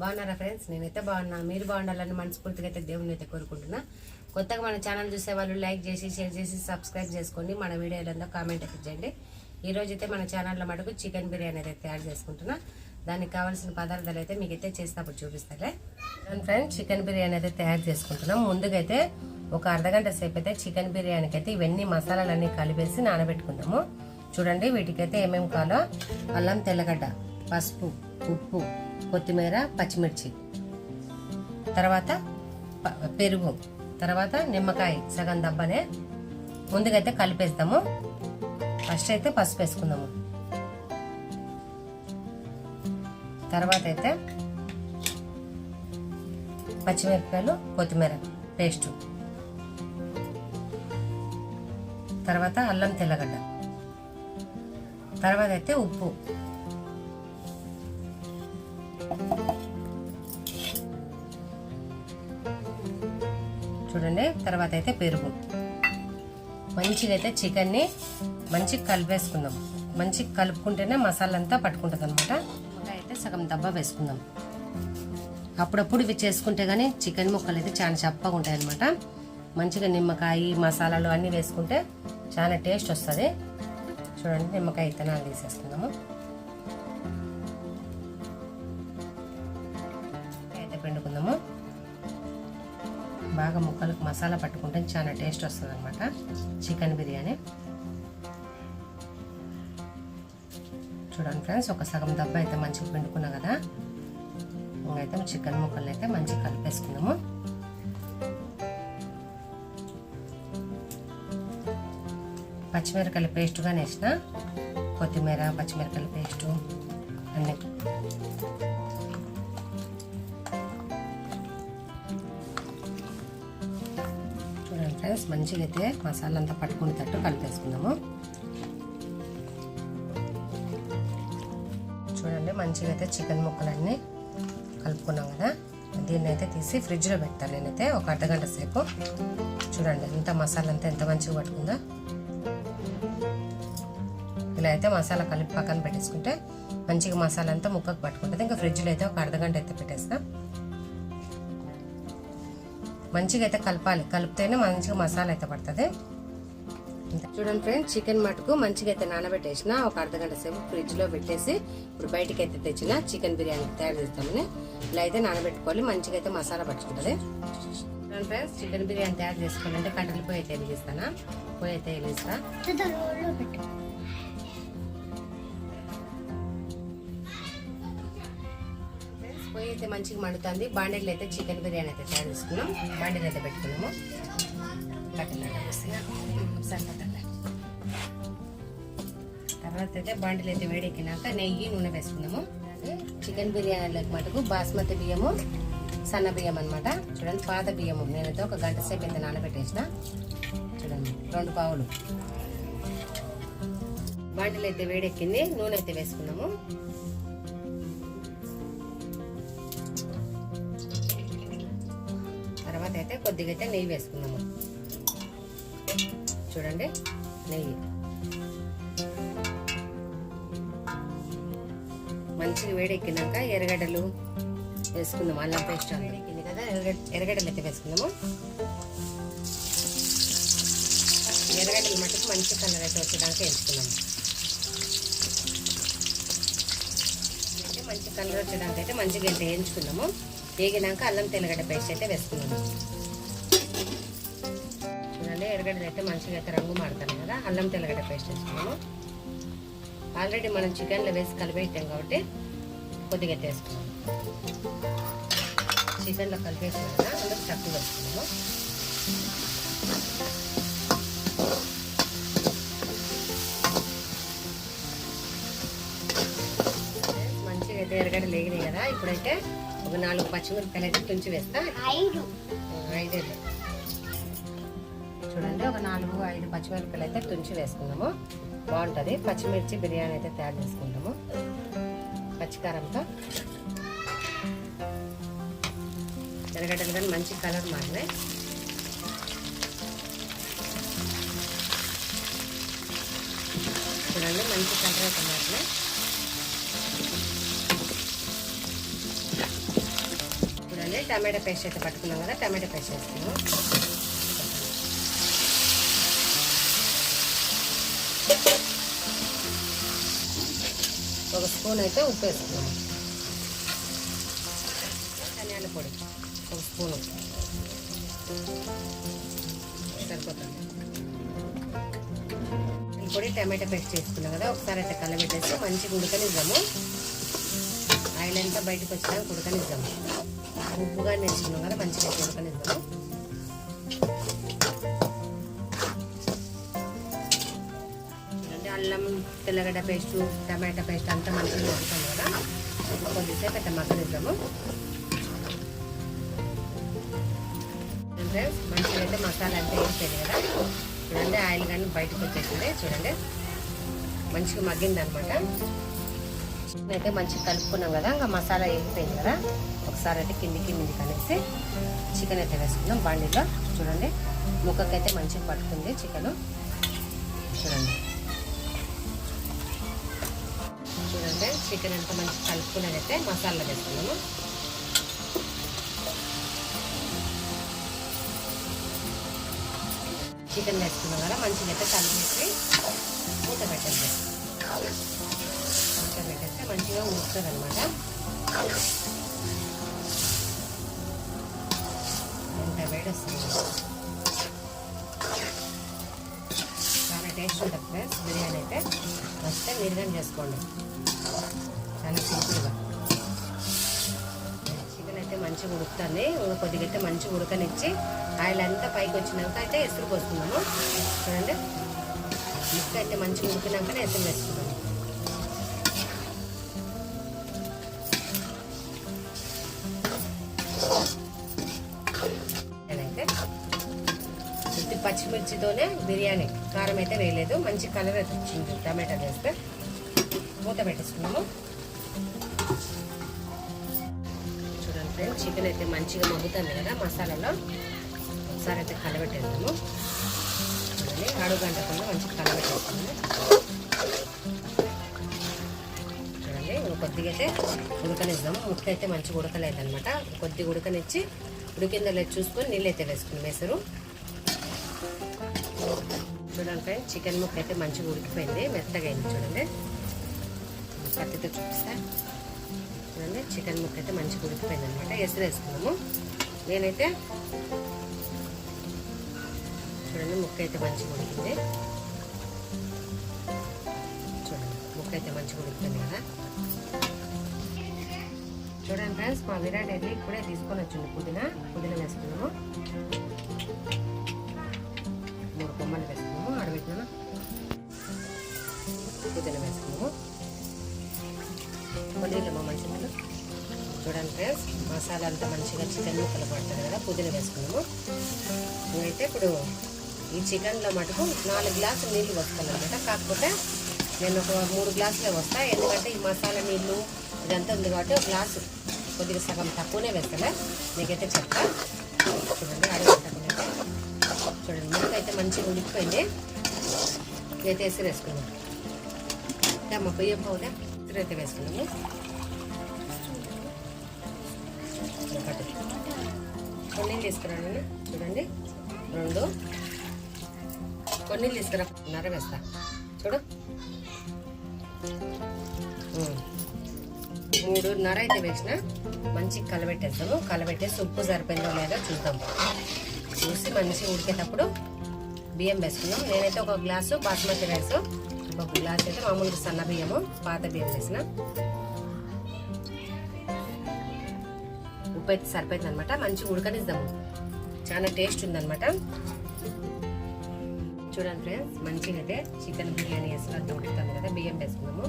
బాగున్నారా ఫ్రెండ్స్? నేనైతే బాగున్నా. మీరు బాగుండాలని మనస్ఫూర్తిగా అయితే దేవుని అయితే కోరుకుంటున్నా. కొత్తగా మన ఛానల్ చూసే వాళ్ళు లైక్ చేసి షేర్ చేసి సబ్స్క్రైబ్ చేసుకోండి. మన వీడియోలో కామెంట్ అయితే చేయండి. ఈరోజు అయితే మన ఛానల్లో మటుకు చికెన్ బిర్యానీ అయితే తయారు చేసుకుంటున్నా. దానికి కావాల్సిన పదార్థాలు అయితే మీకు అయితే చేసినప్పుడు చూపిస్తాలే ఫ్రెండ్స్. చికెన్ బిర్యానీ అయితే తయారు చేసుకుంటున్నాం. ముందుగా అయితే ఒక అర్ధగంట సేపు అయితే చికెన్ బిర్యానీకి అయితే ఇవన్నీ మసాలాలన్నీ కలిపేసి నానబెట్టుకుందాము. చూడండి, వీటికైతే ఏమేమి కావాలో: అల్లం తెల్లగడ్డ, పసుపు, ఉప్పు, కొత్తిమీర, పచ్చిమిర్చి, తర్వాత పెరుగు, తర్వాత నిమ్మకాయ సగం దబ్బనే ముందుగా అయితే కలిపేస్తాము. ఫస్ట్ అయితే పసుపు వేసుకుందాము. తర్వాత అయితే పచ్చిమిరపకాయలు, కొత్తిమీర పేస్టు, తర్వాత అల్లం తెల్లగడ్డ, తర్వాత అయితే ఉప్పు, చూడండి, తర్వాత అయితే పెరుగు. మంచిగా అయితే చికెన్ని మంచిగా కలిపేసుకుందాం. మంచిగా కలుపుకుంటేనే మసాలా అంతా పట్టుకుంటుంది అనమాట. అయితే సగం దబ్బా వేసుకుందాం. అప్పుడప్పుడు ఇవి చేసుకుంటే కానీ చికెన్ ముక్కలు అయితే చాలా చప్పగా ఉంటాయి అనమాట. మంచిగా నిమ్మకాయ మసాలాలు అన్నీ వేసుకుంటే చాలా టేస్ట్ వస్తుంది. చూడండి, నిమ్మకాయ ఇత్తనాలు తీసేసుకుందాము. అయితే పిండుకుందాము. బాగా ముక్కలకు మసాలా పట్టుకుంటే చాలా టేస్ట్ వస్తుంది అనమాట చికెన్ బిర్యానీ. చూడండి ఫ్రెండ్స్, ఒక సగం దబ్బా అయితే మంచిగా పిండుకున్నా కదా. అయితే చికెన్ ముక్కలు అయితే మంచిగా కలిపేసుకున్నాము. పచ్చిమిరపకాయల పేస్టుగా వేసిన కొత్తిమీర, పచ్చిమిరపకాయల పేస్టు అన్నీ. చూడండి ఫ్రెండ్స్, మంచిగా అయితే మసాలా అంతా పట్టుకునేటట్టు కలిపేసుకుందాము. చూడండి, మంచిగా అయితే చికెన్ ముక్కలన్నీ కలుపుకున్నాం కదా. దీన్ని అయితే తీసి ఫ్రిడ్జ్లో పెడతాను నేనైతే ఒక అర్ధగంట సేపు. చూడండి, ఎంత మసాలా అంతా ఎంత మంచిగా పట్టుకుందో. ఇలా అయితే మసాలా కలిపి పక్కన పెట్టేసుకుంటే మంచిగా మసాలా అంతా ముక్కకు పట్టుకుంటుంది. ఇంకా ఫ్రిడ్జ్లో అయితే ఒక అర్ధగంట అయితే పెట్టేస్తాం. మంచిగా అయితే కలపాలి, కలిపితేనే మంచిగా మసాలా అయితే పడుతుంది. చూడండి ఫ్రెండ్స్, చికెన్ మటుకు మంచిగా అయితే నానబెట్టేసిన ఒక అర్ధగంట సేపు ఫ్రిడ్జ్లో పెట్టేసి ఇప్పుడు బయటికి అయితే తెచ్చిన చికెన్ బిర్యానీ తయారు చేస్తామని ఇలా అయితే నానబెట్టుకోవాలి. మంచిగా అయితే మసాలా పట్టుకుంటుంది. చూడండి ఫ్రెండ్స్, చికెన్ బిర్యానీ తయారు చేసుకోవాలంటే కట్టెల పొయ్యి అయితే వెలిగిస్తానా. పొయ్యి అయితే వెలిగిస్తా. పొయ్యి అయితే మంచిగా మండుతుంది. బాండీలో అయితే చికెన్ బిర్యానీ అయితే తయారు చేసుకున్నాం. బాండీలో అయితే పెట్టుకున్నాము. తర్వాత అయితే బాండీలో అయితే వేడెక్కినాక నెయ్యి, నూనె వేసుకున్నాము. చికెన్ బిర్యానీలకు మటుకు బాస్మతి బియ్యము, సన్న బియ్యం అనమాట. చూడండి, పాత బియ్యము నేనైతే ఒక గంట సేపు అయితే నానబెట్టేసిన. చూడండి, 2 పావులు. బాండీలో అయితే వేడెక్కింది. నూనె అయితే వేసుకున్నాము. తర్వాత అయితే కొద్దిగా అయితే నెయ్యి వేసుకున్నాము. చూడండి, నెయ్యి మంచిగా వేడెక్కినాక ఎర్రగడ్డలు వేసుకుందాము. అల్లం పేస్ట్ వేడెక్కింది కదా, ఎర్రగడ్డలు అయితే వేసుకుందాము. ఎర్రగడ్డలు మట్టుకు మంచి కలర్ అయితే వచ్చేదాకా వేసుకున్నాము. అయితే మంచి కలర్ వచ్చేదాకా అయితే మంచిగా అయితే వేయించుకున్నాము. వేగినాక అల్లం తెల్లగడ్డ పేస్ట్ అయితే వేసుకున్నాము. చూడండి, ఎర్రగడ్డలు అయితే మంచిగా అయితే రంగు మారుతాను కదా. అల్లం తెల్లగడ్డ పేస్ట్ వేసుకున్నాము. ఆల్రెడీ మనం చికెన్లో వేసి కలిపేసాం కాబట్టి కొద్దిగా అయితే వేసుకున్నాము. చికెన్లో కలిపేసాం కదా, అందుకు తక్కువ వేసుకున్నాము. మంచిగా అయితే ఎర్రగడ్డలు వేగినాయి కదా. ఇప్పుడైతే ఒక 4 పచ్చిమిరపకాయలు అయితే తుంచి వేస్తా. 5 చూడండి, ఒక 4-5 పచ్చిమిరపకాయలు అయితే తుంచి వేసుకున్నాము. బాగుంటుంది పచ్చిమిర్చి బిర్యానీ అయితే తయారు చేసుకుంటాము పచ్చికారంతో. ఎర్రగడ్డలు కానీ మంచి కలర్ మారినాయి. చూడండి, మంచి కలర్ అయితే మారినాయి. టమాటా పేస్ట్ అయితే పట్టుకున్నాం కదా, టమాటా పేస్ట్ వేసుకున్నాం. ఒక స్పూన్ అయితే ఉప్పు వేసుకున్నాము. ధనియాల పొడి ఒక స్పూను సరిపోతుంది. పొడి టమాటా పేస్ట్ చేసుకున్నాం కదా, ఒకసారి అయితే కలబెట్టేసి మంచిగా ఉడకనిద్దాము. ఆయిల్ అంతా బయటకు వచ్చినాక ఉడకనిద్దాము. ఉప్పుగా నేర్చుకున్నాం కదా, మంచిగా ఉడకనిద్దాము. అల్లం తెల్లగడ్డ పేస్టు టమాటా పేస్ట్ అంతా మంచిగా ఉడుకుతాం కదా, కొద్దిసేపు అయితే మగ్గనిద్దాము. మంచిగా అయితే మసాలా అంతా వేసేది కదా, చూడండి ఆయిల్ కానీ బయటకు వచ్చేసింది. చూడండి మంచిగా మగ్గింది అనమాట. చికెన్ అయితే మంచిగా కలుపుకున్నాం కదా, ఇంకా మసాలా వేగిపోయింది కదా, ఒకసారి అయితే కిందికి అనేసి చికెన్ అయితే వేసుకుందాం బాండీలో. చూడండి ముక్కకైతే మంచిగా పట్టుకుంది చికెన్. చూడండి చూడండి చికెన్ అంతా మంచిగా కలుపుకున్నదైతే మసాలా వేసుకున్నాము. చికెన్ వేసుకున్నాం కదా, మంచిగా అయితే కలిపేసి మూత పెట్టేసి మంచిగా ఉడుకుతుంది అనమాట. ఎంత వేడి వస్తుంది, చాలా టేస్ట్ ఉంటుంది ఫ్రెండ్స్. బిర్యానీ అయితే వస్తే మీరు కానీ చేసుకోండి, చాలా సింపుల్గా. చికెన్ అయితే మంచిగా ఉడుకుతుంది. కొద్దిగా అయితే మంచిగా ఉడకనిచ్చి ఆయిల్ అంతా పైకి వచ్చినాక అయితే ఎసురు పోస్తున్నాము. చూడండి ముక్క అయితే మంచిగా ఉడికినాకనే ఎసురు వేసుకున్నాము. నేనైతే పచ్చిమిర్చితోనే బిర్యానీ, కారం అయితే వేయలేదు. మంచి కలర్ అయితే వచ్చింది టమాటా వేస్తే. మూత పెట్టేసుకున్నాము. చూడండి ఫ్రెండ్స్ చికెన్ అయితే మంచిగా మగ్గుతుంది కదా మసాలాలో, ఒకసారి అయితే కలబెట్టేద్దాము. చూడండి అడుగంటకుండా మంచిగా కలబెట్టేస్తుంది. చూడండి కొద్దిగా అయితే ఉడకనిద్దాము. ముక్క అయితే మంచిగా ఉడకలేదు అనమాట. కొద్దిగా ఉడకనిచ్చి ఉడికిందో లేదు చూసుకొని నీళ్ళు అయితే వేసుకుని వేసారు. చూడండి ఫ్రెండ్స్ చికెన్ ముక్క అయితే మంచిగా ఉడికిపోయింది, మెత్తగా అయింది. చూడండి కత్తితో చూపిస్తా. చూడండి చికెన్ ముక్క అయితే మంచిగా ఉడికిపోయింది అనమాట. ఎసురు వేసుకున్నాము. నేనైతే చూడండి ముక్క అయితే మంచిగా ఉడికింది. చూడండి ముక్క అయితే మంచిగా ఉడికిపోయింది కదా. చూడండి ఫ్రెండ్స్ మా విరాట్ అయితే ఇప్పుడే తీసుకొని వచ్చింది పుదీనా వేసుకున్నాము. 3 కొమ్మలు వేసుకున్నాము. ఆడబెట్టినాను పుదీనా వేసుకున్నాము. కొద్దిగా మంచిగా. చూడండి ఫ్రెండ్స్ మసాలా అంతా మంచిగా చికెన్ ముక్కలు పడుతుంది కదా, పుదీనా వేసుకున్నాము. అయితే ఇప్పుడు ఈ చికెన్లో మటుకు 4 గ్లాసులు నీళ్ళు వస్తానమాట. కాకపోతే నేను ఒక 3 గ్లాసులే వస్తాయి, ఎందుకంటే ఈ మసాలా నీళ్ళు ఇదంతా ఉంది కాబట్టి ఒక గ్లాసు కొద్దిగా సగం తక్కువనే వేస్తాలే. మీకైతే చెప్తా. చూడండి అడుగుతాకైతే చూడండి ముక్క అయితే మంచిగా ఉడికిపోయింది. ఇదైతే ఎసురు వేసుకున్నాము. మా బియ్యం పౌడే ఎసురు అయితే వేసుకున్నాము. కొన్ని తీసుకురాను. చూడండి 2 కొన్ని తీసుకురా, నర వేస్తా. చూడు 3:30 అయితే వేసిన. మంచిగా కలబెట్టేస్తాము. కలబెట్టేసి ఉప్పు సరిపోయిందో లేదో చూద్దాం. చూసి మంచిగా ఉడికేటప్పుడు బియ్యం వేసుకున్నాం. నేనైతే ఒక గ్లాసు బాస్మతి రైస్, ఒక గ్లాస్ అయితే మామూలుగా సన్న బియ్యము పాత బియ్యం వేసిన. ఉప్పు అయితే సరిపోయింది అనమాట. మంచిగా ఉడకనిద్దాము. చాలా టేస్ట్ ఉందన్నమాట. చూడండి ఫ్రెండ్స్ మంచిగా అయితే చికెన్ బిర్యానీ వేసుకుని ఉడుకుతుంది కదా, బియ్యం వేసుకున్నాము.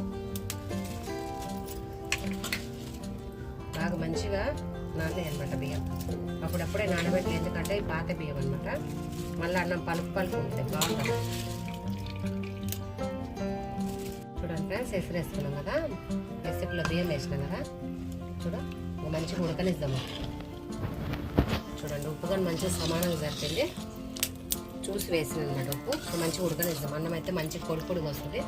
బాగా మంచిగా నానాయి అనమాట బియ్యం. అప్పుడప్పుడే నానబెట్టలేదు, ఎందుకంటే పాత బియ్యం అనమాట. మళ్ళీ అన్నం పలుపు ఉంటుంది, బాగుంటుంది. చూడండి ఫ్రెండ్స్ ఎసురు వేసుకున్నాం కదా, ఎసురులో బియ్యం వేసినాం కదా. చూడ మంచిగా ఉడకనిద్దాము. చూడండి ఉప్పు కానీ మంచిగా సమానంగా సరిపోయింది. చూసి వేసిన అనమాట ఉప్పు. మంచిగా ఉడకనిద్దాం. అన్నం అయితే మంచిగా పొడి పొడిగా వస్తుంది.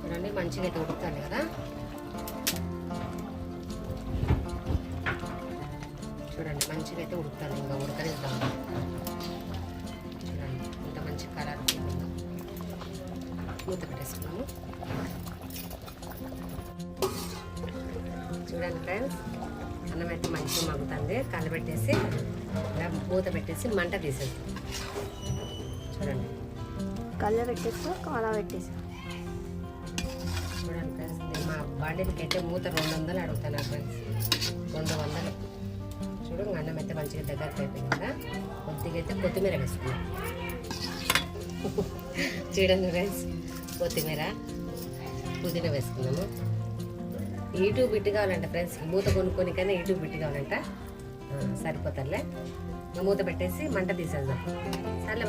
చూడండి మంచిగా అయితే ఉడుకుతాను కదా. చూడండి మంచిగా అయితే ఉడుకుతుంది, ఇంకా ఉడకనిద్దాం. చూడండి ఇంత మంచి కలర్ ఉందో. మూత పెట్టేసుకున్నాము. చూడండి ఫ్రెండ్స్, అన్నం అయితే మంచిగా మగ్గుతుంది. కలబెట్టేసి ఇలా మూత పెట్టేసి మంట తీసేస్తాం. చూడండి కళ్ళ పెట్టేస్తా, కాల పెట్టేసా. చూడండి ఫ్రెండ్స్, నేను మా బాండీకి అయితే మూత 200 అడుగుతాను ఫ్రెండ్స్, 200. చూడు అన్నం అయితే మంచిగా దగ్గరకు అయిపోయింది కదా. కొద్దిగా అయితే కొత్తిమీర వేసుకున్నాం. చూడండి ఫ్రెండ్స్, కొత్తిమీర పుదీనా వేసుకున్నాము. యూట్యూబ్ బిట్ కావాలంట ఫ్రెండ్స్, మూత కొనుక్కొని కన్నా యూట్యూబ్ బిట్ కావాలంట. సరిపోతారులే. మూత పెట్టేసి మంట తీసేద్దాం. సర్లే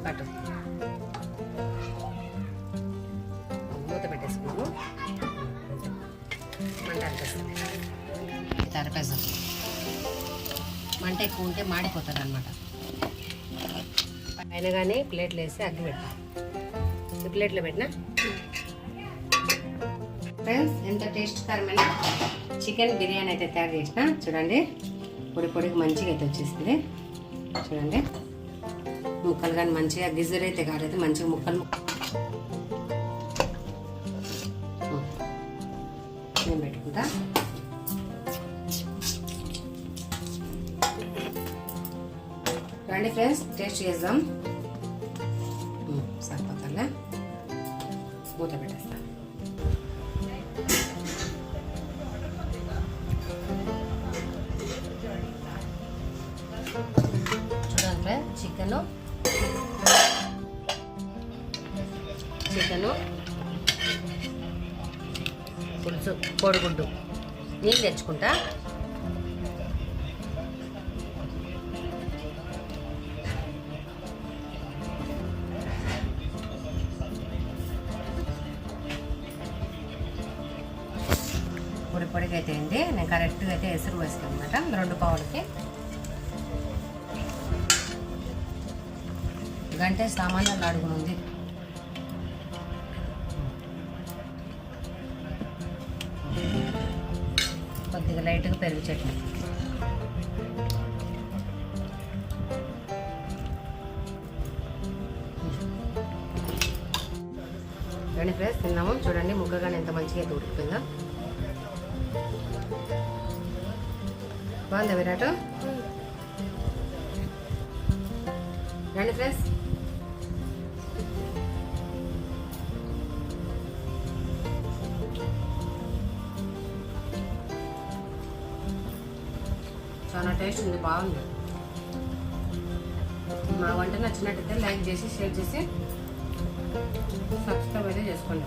పట్టు. మూత పెట్టేసుకున్నాము. మంట అనిపిస్తుంది, తరపేసాం. మంట ఎక్కువ ఉంటే మాడిపోతుంది అనమాట. పైన కానీ ప్లేట్లు వేసి అగ్గి పెట్టాం. ఈ ప్లేట్లో పెట్టినా ఫ్రెండ్స్, ఎంత టేస్ట్కరమైన చికెన్ బిర్యానీ అయితే తయారు చేసిన. చూడండి పొడికి మంచిగా అయితే వచ్చేసింది. చూడండి ముక్కలు కానీ మంచిగా గిజ్జలు అయితే కాలేదు, మంచిగా ముక్కలు నేను పెట్టుకుంటా. రండి ఫ్రెండ్స్, టేస్ట్ చేద్దాం. సరిపోతాలే, మూత పెట్టేస్తా. చూడండి చికెను పులుసు, కోడిగుడ్డు. నీళ్ళు తెచ్చుకుంటా. పొడిగా అయితే అయింది. నేను కరెక్ట్గా అయితే ఎసురు వేస్తాను అనమాట. 2 పావులకి గంటే సామాన్లు అడుగుని ఉంది. కొద్దిగా లైట్గా పెరుగు చట్నీ. రండి ఫ్రెండ్స్, తిన్నాము. చూడండి ముగ్గగానే ఎంత మంచిగా అయితే ఉడికిపోయిందో. బాగుందా విరాట్? రండి ఫ్రెండ్స్. చాలా టేస్ట్ ఉంది, బాగుంది. మా వంట నచ్చినట్టయితే లైక్ చేసి, షేర్ చేసి, సబ్స్క్రైబ్ అయితే చేసుకోండి.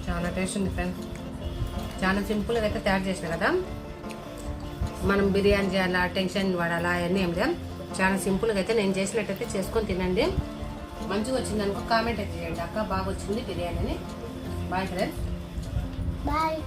చాలా టేస్ట్ ఉంది ఫ్రెండ్స్. చాలా సింపుల్గా అయితే తయారు చేసిన కదా. మనం బిర్యానీ చేయాలా, టెన్షన్ పడాలా అవన్నీ ఏం లేదు. చాలా సింపుల్గా అయితే నేను చేసినట్టయితే చేసుకొని తినండి. మంచిగా వచ్చింది అనుకో కామెంట్ అయితే చేయండి. అక్క బాగా వచ్చింది బిర్యానీ అని. Bye friends, bye.